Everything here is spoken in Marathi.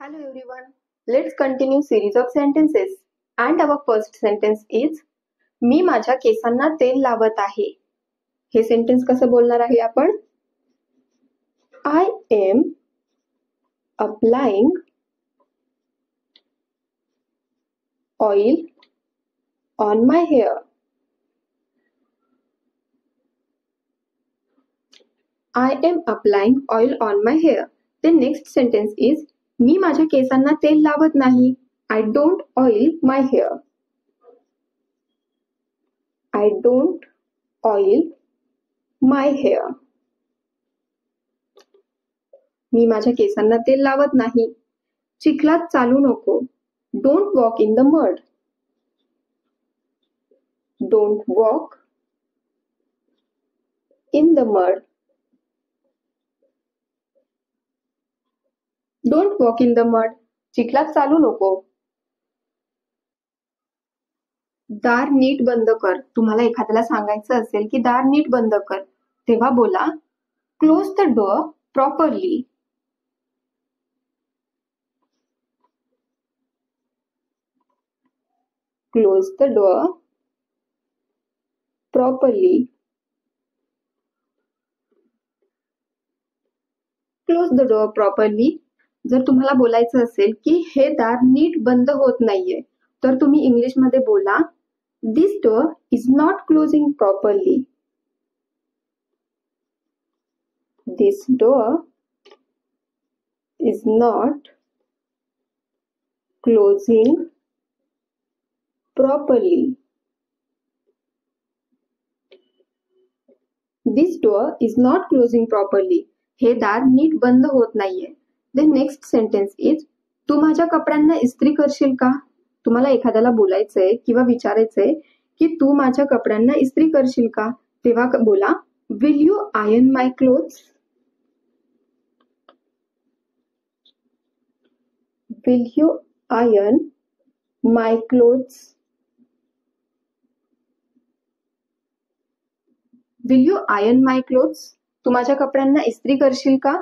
Hello everyone. Let's continue series of sentences. And our first sentence is मी माझ्या केसांना तेल लावत आहे. हे सेंटेन्स कसं बोलणार आहे आपण? I am applying oil on my hair. I am applying oil on my hair. The next sentence is मी माझ्या केसांना तेल लावत नाही. I don't oil my hair. I don't oil my hair. मी माझ्या केसांना तेल लावत नाही. चिखलात चालू नको. Don't walk in the mud. Don't walk in the mud. Don't walk in the mud. चिखलात चालू नको. दार नीट बंद कर. तुम्हाला एखाद्याला सांगायचं असेल की दार नीट बंद कर, तेव्हा बोला close the door properly. Close the door properly. Close the door properly. जर तुम्हाला बोलायचं असेल की हे दार नीट बंद होत नाहीये, तर तुम्ही इंग्लिश मध्ये बोला this door is not closing properly. This door is not closing properly. This door is not closing properly. हे दार नीट बंद होत नाहीये. द नेक्स्ट सेंटेन्स इज तू माझ्या कपड्यांना इस्त्री करशील का? तुम्हाला एखाद्याला बोलायचंय किंवा विचारायचंय की तू माझ्या कपड्यांना इस्त्री करशील का, तेव्हा बोला will you iron my clothes. Will you iron my clothes. Will you iron my clothes. तू माझ्या कपड्यांना इस्त्री करशील का?